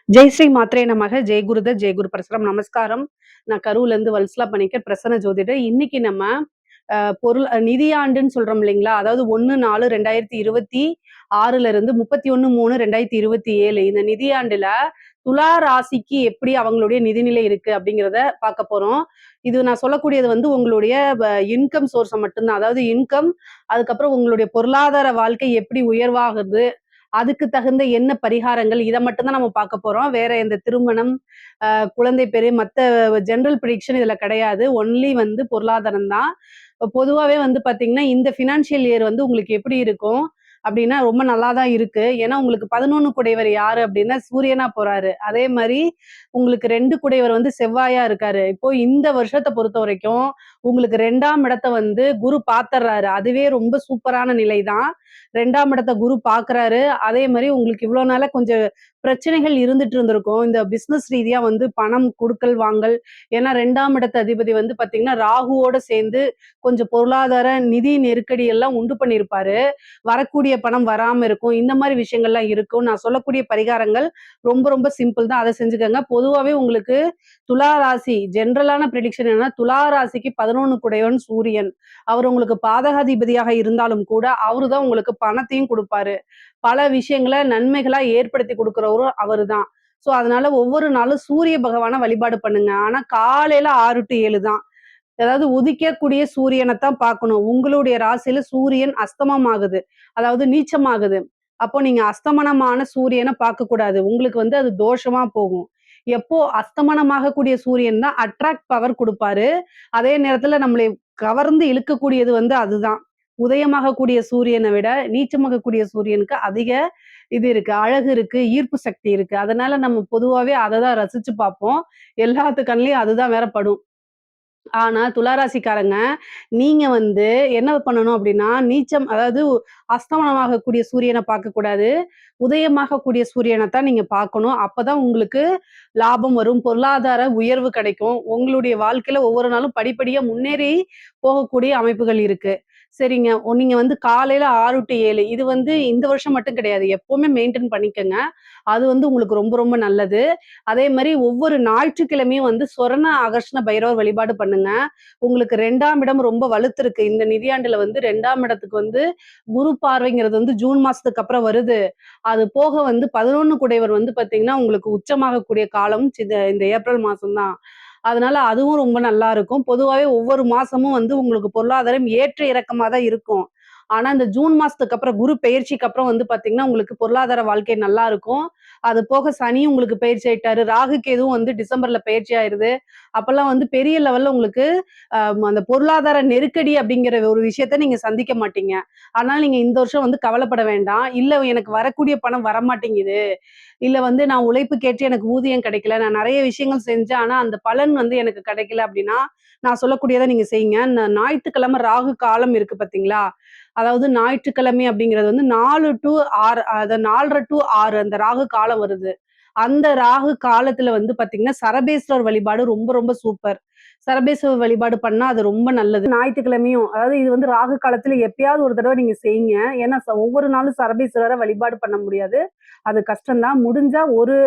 ஜெய் ஸ்ரீ மாத்ரே நமக. ஜெய் குருதத், ஜெய் குரு பரசுராம். நமஸ்காரம். நான் கரூர்லேருந்து வல்சலா பணிக்கர், பிரசன்ன ஜோதிடர். இன்னைக்கு நம்ம பொருள் நிதியாண்டுன்னு சொல்றோம் இல்லைங்களா? அதாவது 1/4/2026 இருந்து 31/3/2027 இந்த நிதியாண்டுல துலா ராசிக்கு எப்படி அவங்களுடைய நிதிநிலை இருக்கு அப்படிங்கிறத பார்க்க போறோம். இது நான் சொல்லக்கூடியது வந்து உங்களுடைய இன்கம் சோர்ஸை மட்டும்தான். அதாவது இன்கம், அதுக்கப்புறம் உங்களுடைய பொருளாதார வாழ்க்கை எப்படி உயர்வாகுது, அதுக்கு தகுந்த என்ன பரிகாரங்கள், இத மட்டும் தான் நம்ம பார்க்க போறோம். வேற எந்த திருமணம், குழந்தை பேரு, மத்த ஜெனரல் ப்ரிடிக்ஷன் இதுல கிடையாது. ஒன்லி வந்து பொருளாதாரம் தான். பொதுவாவே வந்து பார்த்தீங்கன்னா, இந்த ஃபினான்ஷியல் இயர் வந்து உங்களுக்கு எப்படி இருக்கும் அப்படின்னா, ரொம்ப நல்லா தான் இருக்கு. ஏன்னா, உங்களுக்கு 11 குடையவர் யாரு அப்படின்னா, சூரியனா போறாரு. அதே மாரி உங்களுக்கு 2 குடையவர் வந்து செவ்வாயா இருக்காரு. இப்போ இந்த வருஷத்த பொறுத்தவரைக்கும், உங்களுக்கு 2ஆம் இடத்த வந்து குரு பாத்துர்றாரு. அதுவே ரொம்ப சூப்பரான நிலை தான். 2ஆம் இடத்த குரு பார்க்குறாரு. அதே மாரி உங்களுக்கு இவ்வளோ நாளா கொஞ்சம் பிரச்சனைகள் இருந்துட்டு இருந்திருக்கும். இந்த பிசினஸ் ரீதியா வந்து பணம் குடுக்கல், வாங்கல். ஏன்னா 2ஆம் இடத்து அதிபதி வந்து பார்த்தீங்கன்னா, ராகுவோட சேர்ந்து கொஞ்சம் பொருளாதார, நிதி நெருக்கடி எல்லாம் உண்டு பண்ணியிருப்பாரு. வரக்கூடிய பணம் வராம இருக்கும். இந்த மாரி விஷயங்கள்லாம் இருக்கும். நான் சொல்லக்கூடிய பரிகாரங்கள் ரொம்ப ரொம்ப சிம்பிள் தான். அத செஞ்சுக்கங்க. பொதுவாவே உங்களுக்கு துலா ராசி ஜெனரலான பிரெடிக்ஷன் என்னன்னா, துலா ராசிக்கு 11 குடையவன் சூரியன். அவர் உங்களுக்கு பாதகாதிபதியாக இருந்தாலும் கூட, அவரு தான் உங்களுக்கு பணத்தையும் குடுப்பாரு. பல விஷயங்கள நன்மைகளா ஏற்படுத்தி குடுக்குறவரும் அவரு தான். ஸோ, அதனால ஒவ்வொரு நாளும் சூரிய பகவான வழிபாடு பண்ணுங்க. ஆனா காலையில 6 டூ 7 தான். அதாவது உதிக்கக்கூடிய சூரியனைத்தான் பார்க்கணும். உங்களுடைய ராசியில சூரியன் அஸ்தமம் ஆகுது. அதாவது நீச்சமாகுது. அப்போ நீங்க அஸ்தமனமான சூரியன பார்க்கக்கூடாது. உங்களுக்கு வந்து அது தோஷமா போகும். எப்போ அஸ்தமனமாகக்கூடிய சூரியன் தான் அட்ராக்ட் பவர் குடுப்பாரு. அதே நேரத்துல நம்மளை கவர்ந்து இழுக்கக்கூடியது வந்து அதுதான். உதயமாகக்கூடிய சூரியன விட நீச்சமாகக்கூடிய சூரியனுக்கு அதிக இது இருக்கு. அழகு இருக்கு, ஈர்ப்பு சக்தி இருக்கு. அதனால நம்ம பொதுவாவே அத தான் ரசிச்சு பார்ப்போம். எல்லாத்து கண்லயும் அதுதான் வேற படும். ஆனா, துளாராசிக்காரங்க, நீங்க வந்து என்ன பண்ணணும் அப்டின்னா, நீச்சம் அதாவது அஸ்தமனமாகக்கூடிய சூரியன பார்க்கக்கூடாது. உதயமாகக்கூடிய சூரியன தான் நீங்க பார்க்கணும். அப்பதான் உங்களுக்கு லாபம் வரும், பொருளாதார உயர்வு கிடைக்கும். உங்களுடைய வாழ்க்கையில ஒவ்வொரு நாளும் படிப்படியா முன்னேறி போகக்கூடிய அமைப்புகள் இருக்கு. சரிங்க. நீங்க வந்து காலையில 6 டூ 7 இது வந்து இந்த வருஷம் மட்டும் கிடையாது. எப்பவுமே மெயின்டெயின் பண்ணிக்கங்க. அது வந்து உங்களுக்கு ரொம்ப ரொம்ப நல்லது. அதே மாரி ஒவ்வொரு ஞாயிற்றுக்கிழமையும் வந்து சொர்ண ஆகர்ஷ்ண பைரவர் வழிபாடு பண்ணுங்க. உங்களுக்கு 2ஆம் இடம் ரொம்ப வலுத்திருக்கு. இந்த நிதியாண்டுல வந்து 2ஆம் இடத்துக்கு வந்து குரு பார்வைங்கிறது வந்து ஜூன் மாசத்துக்கு அப்புறம் வருது. அது போக வந்து 11 குடையவர் வந்து பார்த்தீங்கன்னா, உங்களுக்கு உச்சமாகக்கூடிய காலம் இந்த ஏப்ரல் மாசம் தான். அதனால அதுவும் ரொம்ப நல்லா இருக்கும். பொதுவாவே ஒவ்வொரு மாசமும் வந்து உங்களுக்கு பொருளாதாரம் ஏற்ற இறக்கமா தான் இருக்கும். ஆனா, இந்த ஜூன் மாசத்துக்கு அப்புறம் குரு பெயர்ச்சிக்கு அப்புறம் வந்து பார்த்தீங்கன்னா, உங்களுக்கு பொருளாதார வாழ்க்கை நல்லா இருக்கும். அது போக சனியும் உங்களுக்கு பயிற்சி ஆயிட்டாரு. ராகு, கேதுவும் வந்து டிசம்பர்ல பயிற்சி ஆயிருது. அப்பல்லாம் வந்து பெரிய லெவல்ல உங்களுக்கு அந்த பொருளாதார நெருக்கடி அப்படிங்கிற ஒரு விஷயத்த நீங்க சந்திக்க மாட்டீங்க. அதனால நீங்க இந்த வருஷம் வந்து கவலைப்பட வேண்டாம். இல்ல எனக்கு வரக்கூடிய பணம் வரமாட்டேங்குது. இல்ல வந்து நான் உழைப்புக்கேற்று எனக்கு ஊதியம் கிடைக்கல. நான் நெறைய விஷயங்கள் செஞ்சேன். ஆனா அந்த பலன் வந்து எனக்கு கிடைக்கல அப்படின்னா, நான் சொல்லக்கூடியத நீங்க செய்யுங்க. ஞாயித்துக்கிழமை ராகு காலம் இருக்கு பார்த்தீங்களா? அதாவது ஞாயிற்றுக்கிழமை அப்படிங்கிறது வந்து 4 டூ 6 அத 4:30 டூ 6 அந்த ராகு காலம் வருது. அந்த ராகு காலத்துல வந்து பார்த்தீங்கன்னா, சரபேஸ்வரர் வழிபாடு ரொம்ப ரொம்ப சூப்பர். சரபேஸ்வரர் வழிபாடு பண்ணா அது ரொம்ப நல்லது. ஞாயித்துக்கிழமையும் அதாவது இது வந்து ராகு காலத்துல எப்பயாவது ஒரு தடவ நீங்க செய்யுங்க. ஏன்னா ஒவ்வொரு நாளும் சரபேஸ்வரர வழிபாடு பண்ண முடியாது. அது கஷ்டம் தான். முடிஞ்சா ஒரு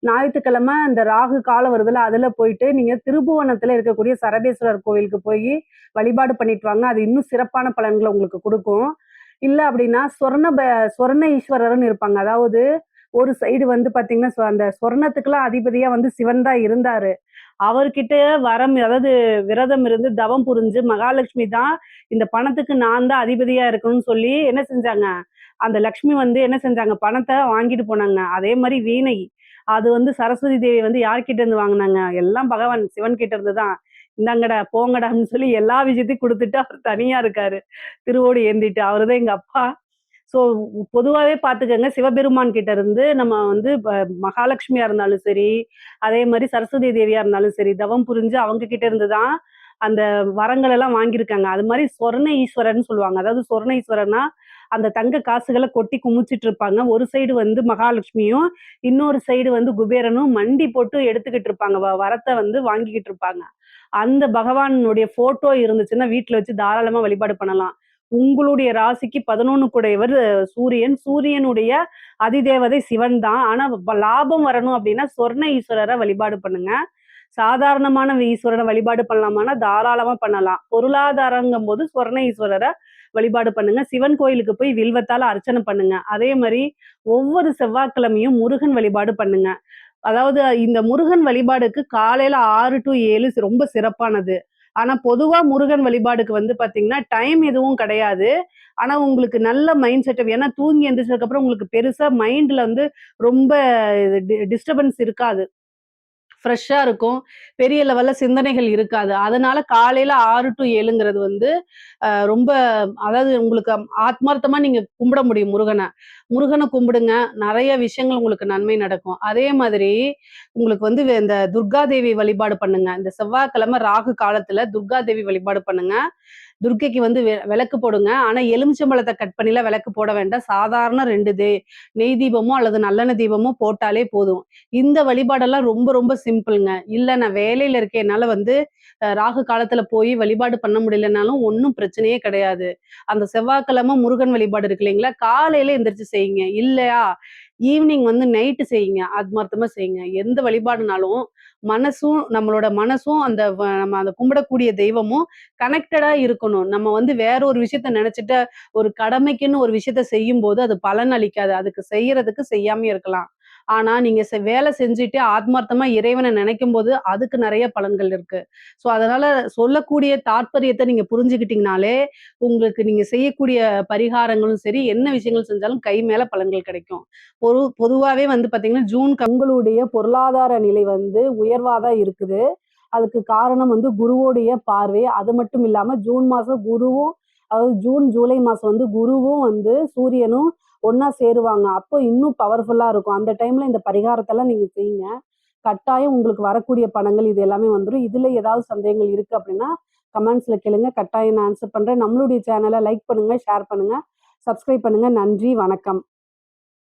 ஞாயித்துக்கிழமை இந்த ராகு காலம் வருதுல்ல, அதுல போயிட்டு நீங்க திருப்புவனத்துல இருக்கக்கூடிய சரபேஸ்வரர் கோவிலுக்கு போயி வழிபாடு பண்ணிட்டு வாங்க. அது இன்னும் சிறப்பான பலன்கள உங்களுக்கு குடுக்கும். இல்ல அப்படின்னா, சொர்ண ஈஸ்வரர்ன்னு இருப்பாங்க. அதாவது ஒரு சைடு வந்து பார்த்தீங்கன்னா, அந்த சொர்ணத்துக்குலாம் அதிபதியா வந்து சிவன் தான் இருந்தாரு. அவர்கிட்ட அதாவது விரதம் இருந்து தவம் புரிஞ்சு மகாலட்சுமி தான் இந்த பணத்துக்கு நான் தான் அதிபதியா இருக்கணும்னு சொல்லி என்ன செஞ்சாங்க, அந்த லக்ஷ்மி வந்து என்ன செஞ்சாங்க, பணத்த வாங்கிட்டு போனாங்க. அதே மாரி வீணை, அது வந்து சரஸ்வதி தேவி வந்து யார்கிட்ட இருந்து வாங்குனாங்க? எல்லாம் பகவான் சிவன் கிட்ட இருந்து தான். இந்தாங்கடா, போங்கடான்னு சொல்லி எல்லா விஷயத்தையும் குடுத்துட்டு அவர் தனியா இருக்காரு. திருவோடு ஏந்திட்டு. அவரு தான் எங்க அப்பா. ஸோ பொதுவாவே பார்த்துக்கங்க, சிவபெருமான் கிட்ட இருந்து நம்ம வந்து மகாலட்சுமியா இருந்தாலும் சரி, அதே மாரி சரஸ்வதி தேவியா இருந்தாலும் சரி, தவம் புரிஞ்சு அவங்க கிட்ட இருந்து தான் அந்த வரங்கள் எல்லாம் வாங்கியிருக்காங்க. அது மாரி சொர்ண ஈஸ்வரர்ன்னு சொல்லுவாங்க. அதாவது சொர்ண ஈஸ்வரர்னா, அந்த தங்க காசுகள கொட்டி குமிச்சிட்டு இருப்பாங்க. ஒரு சைடு வந்து மகாலட்சுமியும், இன்னொரு சைடு வந்து குபேரனும் மண்டி போட்டு எடுத்துக்கிட்டு இருப்பாங்க. வரத்த வந்து வாங்கிக்கிட்டு இருப்பாங்க. அந்த பகவானுடைய ஃபோட்டோ இருந்துச்சுன்னா, வீட்ல வச்சு தாராளமா வழிபாடு பண்ணலாம். உங்களுடைய ராசிக்கு 11 கூடையவர் சூரியன். சூரியனுடைய அதிதேவதை சிவன் தான். ஆனா லாபம் வரணும் அப்படின்னா சொர்ண ஈஸ்வரரை வழிபாடு பண்ணுங்க. சாதாரணமான ஈஸ்வரரை வழிபாடு பண்ணலாமான்னா தாராளமா பண்ணலாம். பொருளாதாரங்கும் போது சொர்ண ஈஸ்வரரை வழிபாடு பண்ணுங்க. சிவன் கோயிலுக்கு போய் வில்வத்தால அர்ச்சனை பண்ணுங்க. அதே மாதிரி ஒவ்வொரு செவ்வாய்க்கிழமையும் முருகன் வழிபாடு பண்ணுங்க. அதாவது இந்த முருகன் வழிபாடுக்கு காலையில 6 to 7 ரொம்ப சிறப்பானது. ஆனா பொதுவா முருகன் வழிபாடுக்கு வந்து பாத்தீங்கன்னா டைம் எதுவும் கிடையாது. ஆனா உங்களுக்கு நல்ல மைண்ட் செட்டப், ஏன்னா தூங்கி எந்திரிச்சதுக்கு அப்புறம் உங்களுக்கு பெருசா மைண்ட்ல வந்து ரொம்ப டிஸ்டர்பன்ஸ் இருக்காது. ஃப்ரெஷ்ஷா இருக்கும். பெரிய லெவல்ல சிந்தனைகள் இருக்காது. அதனால காலையில 6 to 7ங்கிறது வந்து ரொம்ப, அதாவது உங்களுக்கு ஆத்மார்த்தமா நீங்க கும்பிட முடியும் முருகன. முருகன கும்பிடுங்க. நெறைய விஷயங்கள் உங்களுக்கு நன்மை நடக்கும். அதே மாதிரி உங்களுக்கு வந்து இந்த துர்கா தேவி வழிபாடு பண்ணுங்க. இந்த செவ்வாய்க்கிழமை ராகு காலத்துல துர்கா தேவி வழிபாடு பண்ணுங்க. துர்க்கைக்கு வந்து விளக்கு போடுங்க. ஆனா எலுமிச்சம்பழத்த கட் பண்ணிலாம் விளக்கு போட வேண்டாம். சாதாரண 2 நெய் தீபமோ அல்லது நல்லெண்ணெய் தீபமோ போட்டாலே போதும். இந்த வழிபாடெல்லாம் ரொம்ப ரொம்ப சிம்பிள்ங்க. இல்ல நான் வேலையில இருக்கேன், என்னால வந்து ராகு காலத்துல போய் வழிபாடு பண்ண முடியலனாலும் ஒண்ணும் பிரச்சனையே கிடையாது. அந்த செவ்வாய்க்கிழமை முருகன் வழிபாடு இருக்கு இல்லைங்களா? காலையில எந்திரிச்சு செய்யுங்க. இல்லையா, ஈவினிங் வந்து நைட்டு செய்யுங்க. ஆத்மார்த்தமா செய்யுங்க. எந்த வழிபாடுனாலும் மனசும், நம்மளோட மனசும் அந்த நம்ம அந்த கும்பிடக்கூடிய தெய்வமும் கனெக்டடா இருக்கணும். நம்ம வந்து வேற ஒரு விஷயத்த நெனச்சுட்டு, ஒரு கடமைக்குன்னு ஒரு விஷயத்த செய்யும்போது அது பலன் அளிக்காது. அதுக்கு செய்யறதுக்கு செய்யாமயே இருக்கலாம். ஆனா நீங்க வேலை செஞ்சுட்டு ஆத்மார்த்தமா இறைவன நினைக்கும்போது அதுக்கு நெறைய பலன்கள் இருக்கு. ஸோ அதனால சொல்லக்கூடிய தாத்பரியத்த நீங்க புரிஞ்சுக்கிட்டீங்கனாலே, உங்களுக்கு நீங்க செய்யக்கூடிய பரிகாரங்களும் சரி, என்ன விஷயங்கள் செஞ்சாலும் கை மேல பலன்கள் கிடைக்கும். பொதுவாவே வந்து பாத்தீங்கன்னா, உங்களுடைய பொருளாதார நிலை வந்து உயர்வா தான் இருக்குது. அதுக்கு காரணம் வந்து குருவோடைய பார்வை. அது மட்டும் இல்லாம ஜூன் மாசம் குருவும், அதாவது ஜூன், ஜூலை மாசம் வந்து குருவும் வந்து சூரியனும் ஒண்ணா சேருவாங்க. அப்போ இன்னும் பவர்ஃபுல்லா இருக்கும். அந்த டைம்ல இந்த பரிகாரத்தெல்லாம் நீங்க செய்யுங்க. கட்டாயம் உங்களுக்கு வரக்கூடிய பணங்கள் இது எல்லாமே வந்துரும். இதுல ஏதாவது சந்தேகங்கள் இருக்கு அப்படின்னா, கமெண்ட்ஸ்ல கேளுங்க. கட்டாயம் நான் ஆன்சர் பண்றேன். நம்மளுடைய சேனல லைக் பண்ணுங்க, ஷேர் பண்ணுங்க, சப்ஸ்கிரைப் பண்ணுங்க. நன்றி, வணக்கம்.